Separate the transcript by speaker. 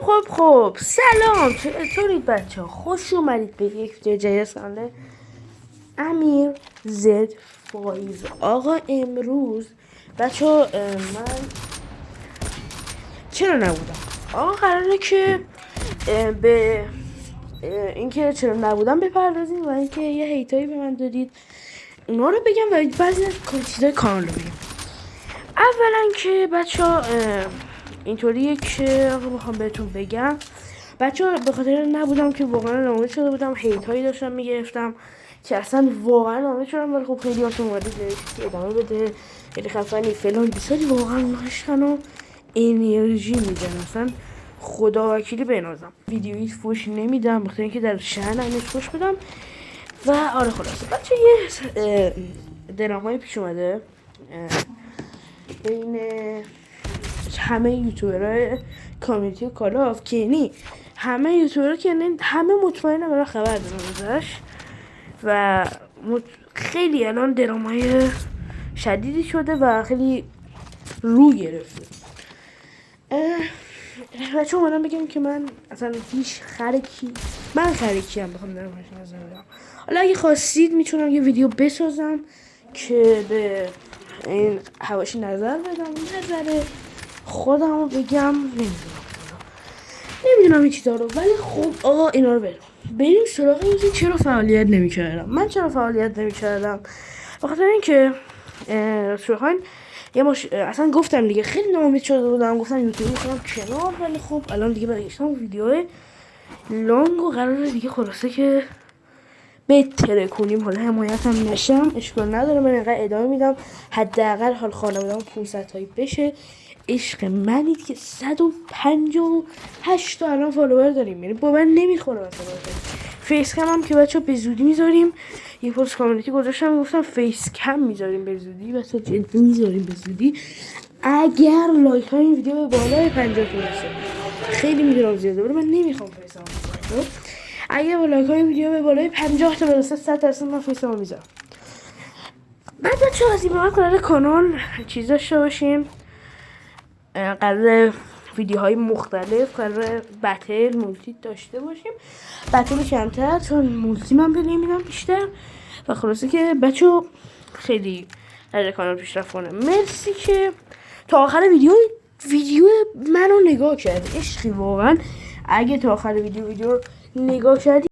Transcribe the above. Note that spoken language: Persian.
Speaker 1: خب سلام، چطورید بچه ها؟ خوش اومدید به یک ویدیو جدید از کانال امیر زد فایز. آقا امروز بچه ها من چرا نبودم؟ آقا قراره که به اینکه چرا نبودم بپردازیم و اینکه یه هیتایی به من دادید اونا رو بگم و بعضی از چیزای کانال رو بگم. اولا که بچه ها اینطوریه که میخوام بهتون بگم بچه ها به خاطر نبودم که واقعا ناامید شده بودم، هیت هایی داشتم میگرفتم که اصلا واقعا ناامید شدم، ولی خب خیلی هاتون اومدید ادامه بده، خیلی خفنی فلان بیساری، واقعا ناشکن و انرژی میدن، اصلا خدا وکیلی بنازم. ویدیویی فوش نمیدم بخاطر اینکه در شهر اینش فوش بدم و آره خلاصه بچه یه درامای پیش اومده بین همه یوتیوبرهای کامیونیتی کال آف کینی، همه یوتیوبرها که همه مطمئنه برای خبر دارن ازش و خیلی الان درامای شدیدی شده و خیلی رو گرفته. بچه اومدم بگم که من اصلا هیچ من خرکی هم بخوام درامایش نظر بدم. حالا اگه خواستید میتونم یه ویدیو بسازم که به این حواشی نظر بدم، نظر خودم رو بگم، نمیدونم این چیزا رو، ولی خب آقا اینا رو بریم سراغ اینکه چرا فعالیت نمی‌کردم. من چرا فعالیت نمی‌کردم؟ بخاطر اینکه راستش اصلا گفتم دیگه خیلی ناامید شده بودم، گفتم یوتیوب می‌کنم کنار، ولی خب الان دیگه برگشتم ویدیو لانگ و قراره دیگه خلاصه که بهتره کنیم. حالا حمایت هم نشم اشکال نداره، من اینقدر ادامه میدم حداقل حال خانواده‌ام 500 تایی بشه. عشق منید که 158 تا الان فالوور داریم، یعنی با من نمیخوره مثلا. فیس کم هم که بچه به زودی میذاریم، یه پست کامیونیتی گذاشتم گفتم فیس کم میذاریم به زودی، بچه جدی میذاریم به زودی اگر لایک های این ویدیو به بالای 50 تا برسه. خیلی میدونم زیاده ولی من نمیخوام فیسمو بذارم. اگه با لایک های ویدیو به بالای 50 تا برسه 100% من فیسمو میذارم. بعد بچه از این بعد قراره کانال چیز داشته باشیم، قراره ویدیوهای مختلف، قراره بتل مولتی داشته باشیم، بتل کمتر چون مولتی من به نمیدم بیشتر و خلاصه که بچه خیلی قراره کانال پیشرفت کنه. مرسی که تا آخر ویدیو منو نگاه کرد، عشقی واقعا. اگه تا آخر ویدیو نگاه کردی